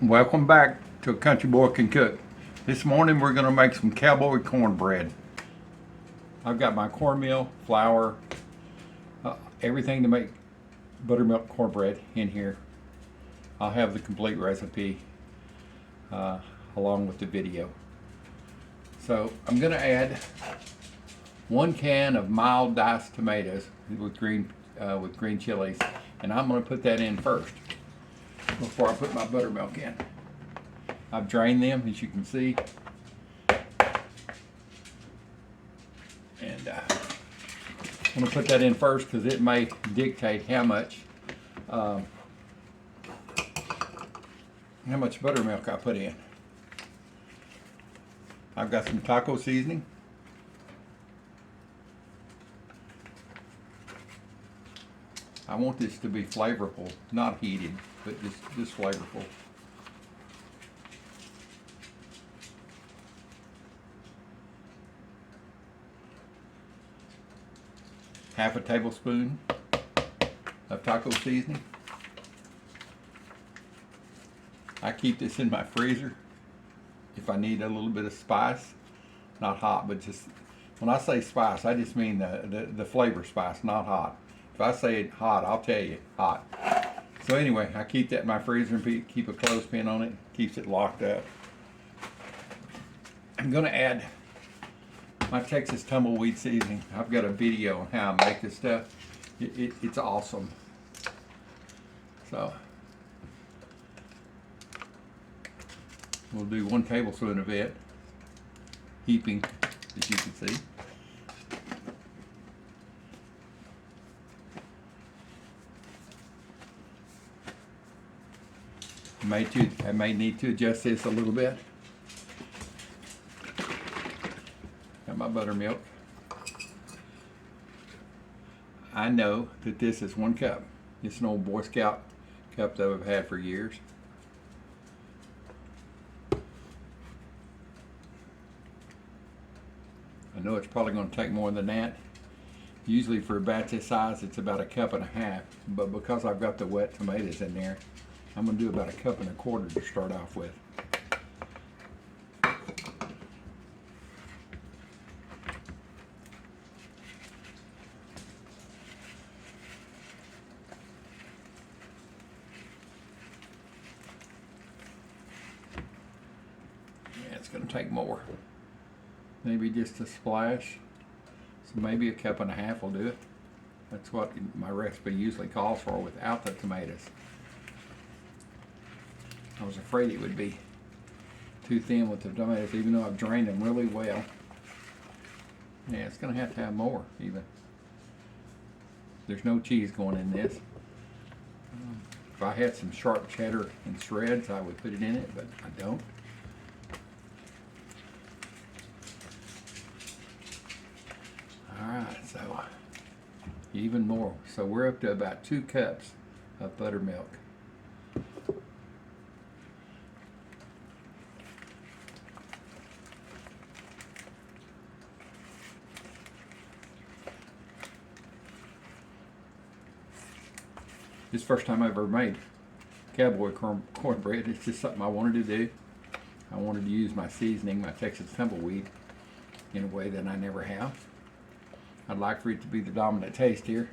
Welcome back to A Country Boy Can Cook. This morning we're going to make some Cowboy cornbread. I've got my cornmeal, flour, everything to make buttermilk cornbread in here. I'll have the complete recipe along with the video. So I'm going to add 1 can of mild diced tomatoes with green chilies, and I'm going to put that in first before I put my buttermilk in. I've drained them, as you can see, and I'm going to put that in first because it may dictate how much buttermilk I put in. I've got some taco seasoning. I want this to be flavorful, not heated, but just flavorful. Half a tablespoon of taco seasoning. I keep this in my freezer if I need a little bit of spice. Not hot, but just, when I say spice, I just mean the flavor spice, not hot. If I say it hot, I'll tell you hot. So anyway, I keep that in my freezer and keep a clothespin on it. Keeps it locked up. I'm going to add my Texas tumbleweed seasoning. I've got a video on how I make this stuff. It's awesome. So we'll do 1 tablespoon of it, heaping, as you can see. I may need to adjust this a little bit. Got my buttermilk. I know that this is 1 cup. It's an old Boy Scout cup that I've had for years. I know it's probably going to take more than that. Usually for a batch this size, it's about 1.5 cups, but because I've got the wet tomatoes in there, I'm going to do about 1.25 cups to start off with. Yeah, it's going to take more. Maybe just a splash. So maybe 1.5 cups will do it. That's what my recipe usually calls for without the tomatoes. I was afraid it would be too thin with the tomatoes, even though I've drained them really well. Yeah, it's going to have more even. There's no cheese going in this. If I had some sharp cheddar in shreds, I would put it in it, but I don't. Alright, so even more. So we're up to about 2 cups of buttermilk. This is the first time I've ever made Cowboy cornbread. It's just something I wanted to do. I wanted to use my seasoning, my Texas tumbleweed, in a way that I never have. I'd like for it to be the dominant taste here.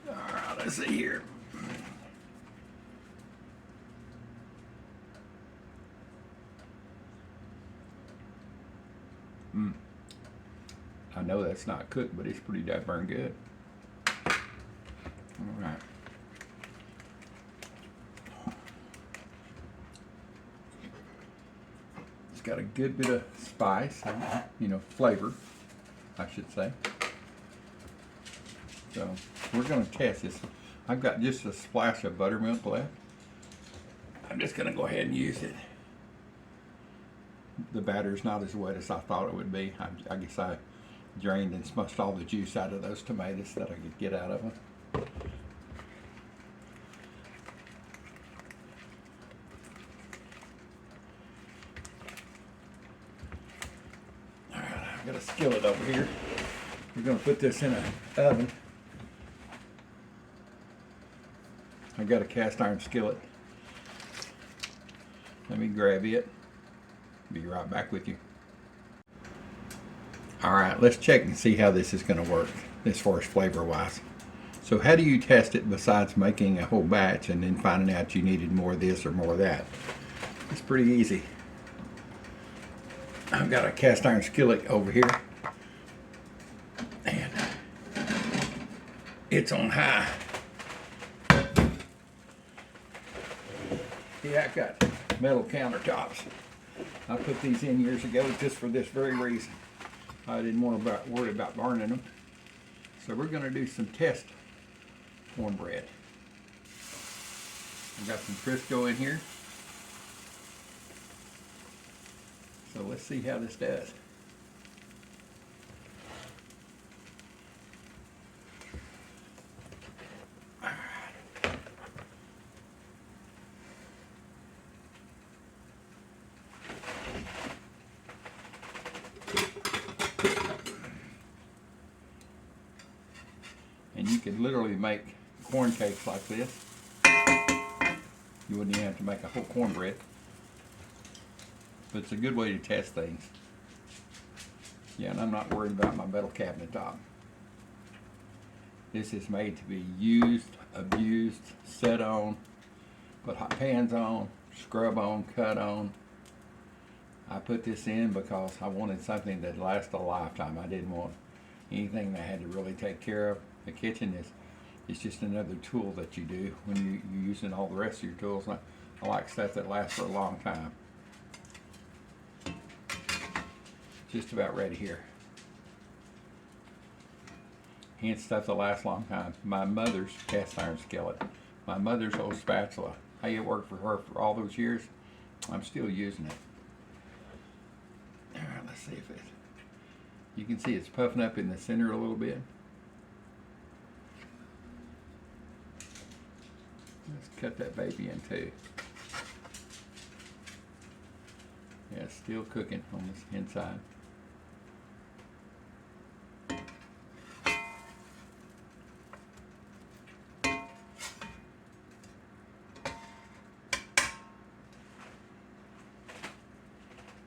Alright, let's see here. I know that's not cooked, but it's pretty darn good. Alright. It's got a good bit of spice, flavor, I should say. So we're going to test this. I've got just a splash of buttermilk left. I'm just going to go ahead and use it. The batter's not as wet as I thought it would be. I guess I drained and smushed all the juice out of those tomatoes that I could get out of them. Alright, I've got a skillet over here. We're going to put this in an oven. I've got a cast iron skillet. Let me grab it. Be right back with you. Alright, let's check and see how this is going to work as far as flavor wise. So how do you test it besides making a whole batch and then finding out you needed more of this or more of that? It's pretty easy. I've got a cast iron skillet over here and it's on high. Yeah, I've got metal countertops. I put these in years ago just for this very reason. I didn't want to worry about burning them. So we're going to do some test cornbread. I've got some Crisco in here. So let's see how this does. And you could literally make corn cakes like this. You wouldn't even have to make a whole cornbread. But it's a good way to test things. Yeah, and I'm not worried about my metal cabinet top. This is made to be used, abused, set on, put hot pans on, scrub on, cut on. I put this in because I wanted something that lasts a lifetime. I didn't want anything that I had to really take care of. The kitchen is just another tool that you do when you're using all the rest of your tools. I like stuff that lasts for a long time. Just about ready here. Hence stuff that lasts a long time. My mother's cast iron skillet. My mother's old spatula. It worked for her for all those years. I'm still using it. Alright, let's see if you can see it's puffing up in the center a little bit. Let's cut that baby in two. Yeah, it's still cooking on this inside.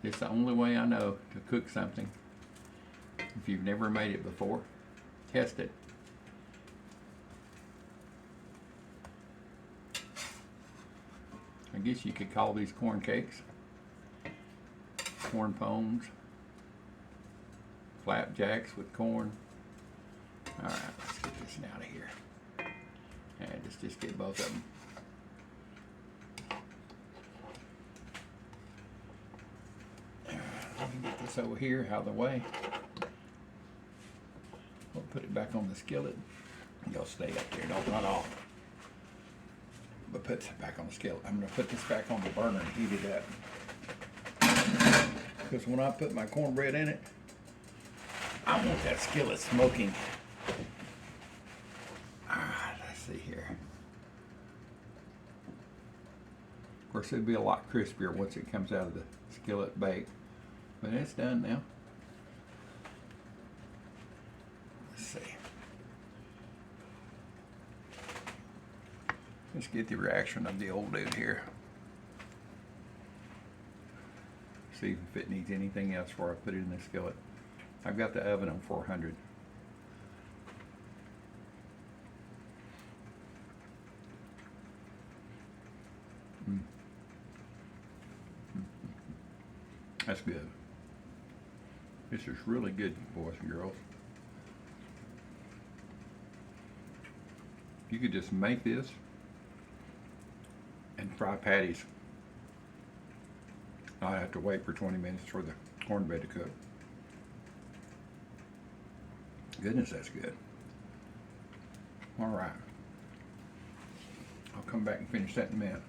It's the only way I know to cook something. If you've never made it before, test it. I guess you could call these corn cakes, corn pones, flapjacks with corn. All right, let's get this out of here. And just get both of them. Let me get this over here out of the way. We'll put it back on the skillet. You'll stay up there, don't run off. But put it back on the skillet. I'm going to put this back on the burner and heat it up. Because when I put my cornbread in it, I want that skillet smoking. Alright, let's see here. Of course, it'll be a lot crispier once it comes out of the skillet baked. But it's done now. Let's see. Let's get the reaction of the old dude here. See if it needs anything else before I put it in the skillet. I've got the oven on 400. That's good. This is really good, boys and girls. You could just make this and fry patties. I have to wait for 20 minutes for the cornbread to cook. Goodness, that's good. All right. I'll come back and finish that in a minute.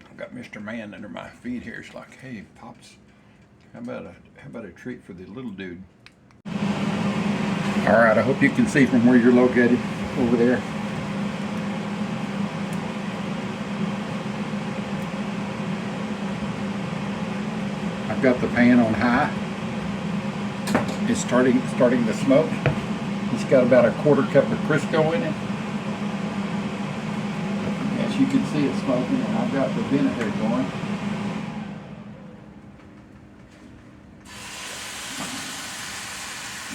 I've got Mr. Man under my feet here. It's like, hey, Pops, how about a treat for the little dude? All right, I hope you can see from where you're located over there. I've got the pan on high. It's starting to smoke. It's got about a quarter cup of Crisco in it. As you can see, it's smoking, and I've got the vinegar going.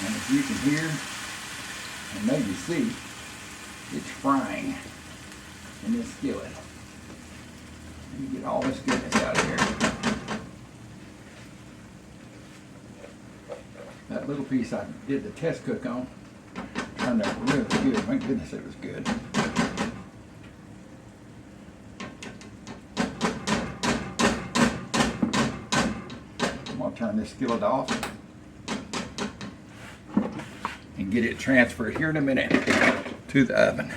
And as you can hear, and maybe see, it's frying in this skillet. Let me get all this goodness out of here. That little piece I did the test cook on turned out really good. Thank goodness it was good. I'm going to turn this skillet off and get it transferred here in a minute to the oven.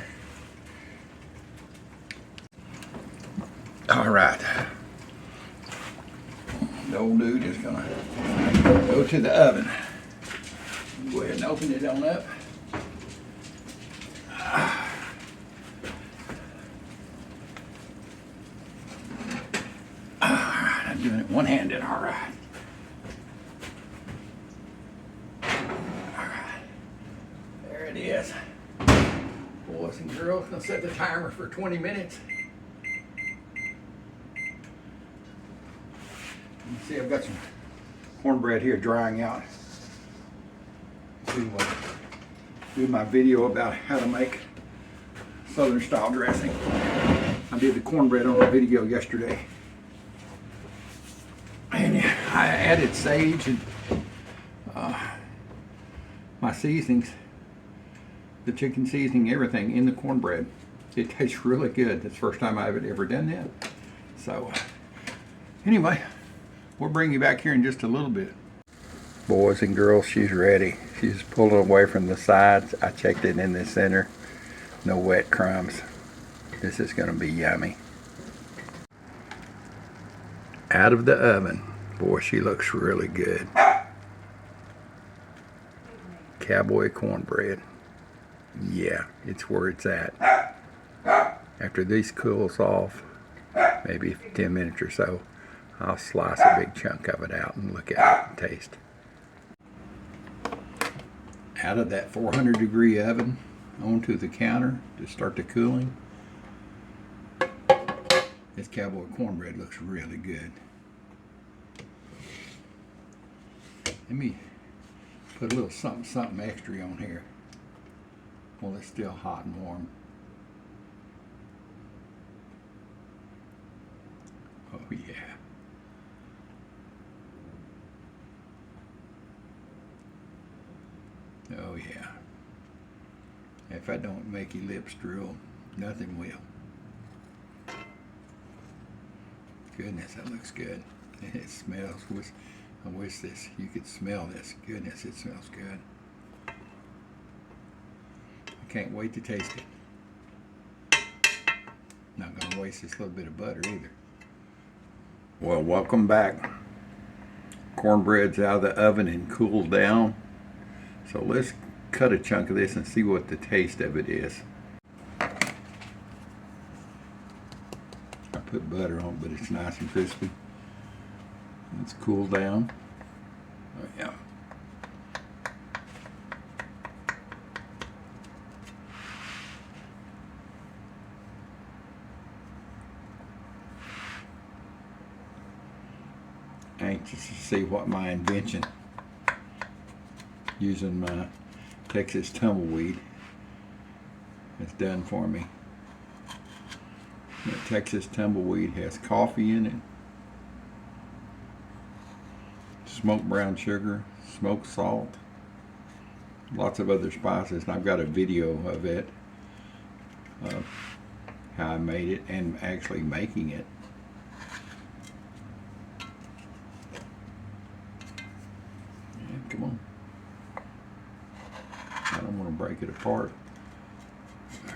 All right. The old dude is going to go to the oven. Go ahead and open it on up. Alright, I'm doing it one-handed, alright. Alright. There it is. Boys and girls, gonna set the timer for 20 minutes. You see, I've got some cornbread here drying out. Do my video about how to make Southern style dressing. I did the cornbread on a video yesterday. And I added sage and my seasonings, the chicken seasoning, everything in the cornbread. It tastes really good. That's the first time I've ever done that. So anyway, we'll bring you back here in just a little bit. Boys and girls, she's ready. She's pulling away from the sides. I checked it in the center. No wet crumbs. This is going to be yummy. Out of the oven. Boy, she looks really good. Cowboy cornbread. Yeah, it's where it's at. After this cools off, maybe 10 minutes or so, I'll slice a big chunk of it out and look at it and taste. Out of that 400-degree oven onto the counter to start the cooling. This Cowboy cornbread looks really good. Let me put a little something extra on here while it's still hot and warm. Oh yeah. Oh yeah. If I don't make your lips drool, nothing will. Goodness, that looks good. It smells. I wish you could smell this. Goodness, it smells good. I can't wait to taste it. Not gonna waste this little bit of butter either. Well, welcome back. Cornbread's out of the oven and cooled down. So let's cut a chunk of this and see what the taste of it is. I put butter on, but it's nice and crispy. It's cooled down. Oh yeah. Anxious to see what my invention using my Texas tumbleweed has done for me. The Texas tumbleweed has coffee in it, smoked brown sugar, smoked salt, lots of other spices, and I've got a video of it, of how I made it and actually making it. Yeah, come on. I don't want to break it apart.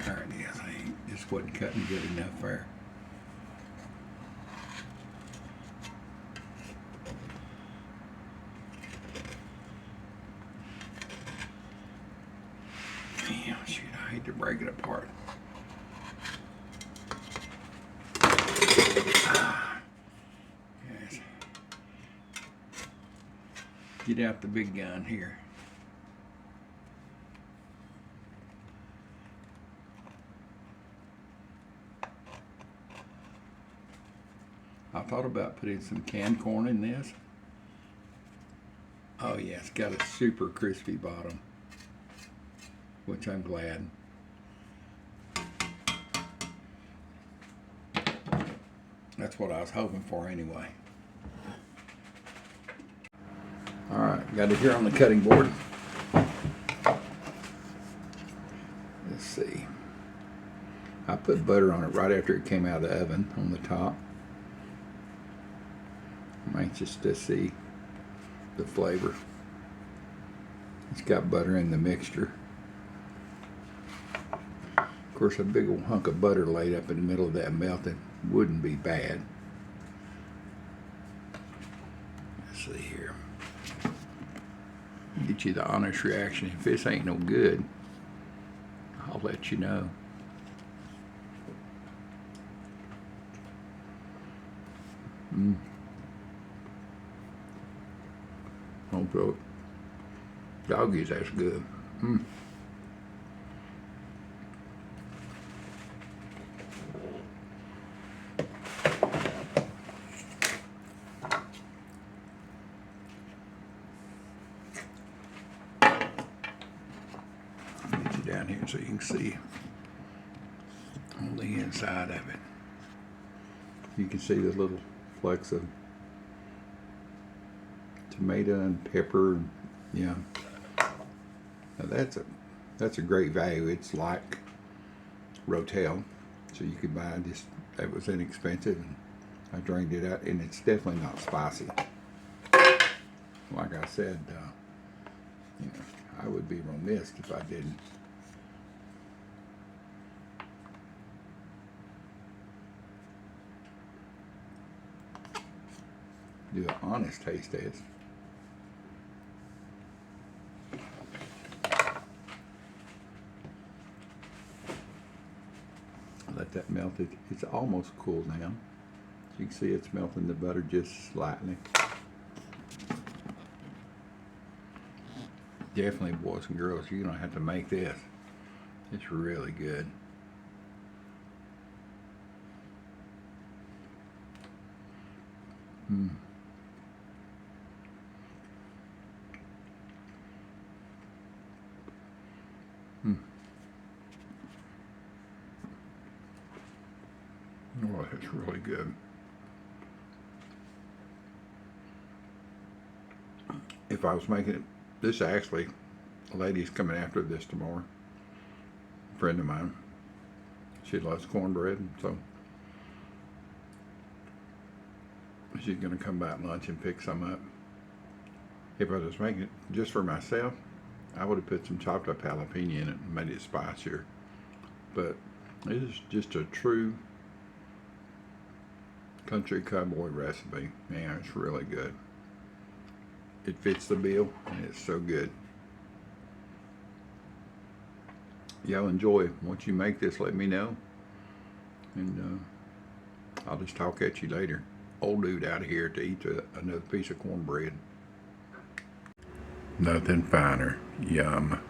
There it is. I just wasn't cutting good enough there. Damn, shoot, I hate to break it apart. Yes. Get out the big gun here. I thought about putting some canned corn in this. Oh yeah, it's got a super crispy bottom, which I'm glad. That's what I was hoping for anyway. All right, got it here on the cutting board. Let's see. I put butter on it right after it came out of the oven on the top. I'm anxious to see the flavor. It's got butter in the mixture. Of course, a big old hunk of butter laid up in the middle of that melted wouldn't be bad. Let's see here. Get you the honest reaction. If this ain't no good, I'll let you know. Don't throw it. Doggies, that's good. Get you down here so you can see on the inside of it. You can see the little flecks of tomato and pepper, and yeah. Now that's a great value. It's like Rotel, so you could buy just, that was inexpensive, and I drained it out, and it's definitely not spicy. Like I said, you know, I would be remiss if I didn't do an honest taste test. Let that melt. It's almost cooled down. You can see it's melting the butter just slightly. Definitely, boys and girls, you're gonna have to make this. It's really good. Oh, it's really good. If I was making it, this actually, a lady's coming after this tomorrow. A friend of mine. She loves cornbread, so she's going to come by at lunch and pick some up. If I was making it just for myself, I would have put some chopped up jalapeno in it and made it spicier. But it is just a true country cowboy recipe. Man, it's really good. It fits the bill, and it's so good. Y'all enjoy. Once you make this, let me know, and I'll just talk at you later. Old dude out of here to eat another piece of cornbread. Nothing finer. Yum.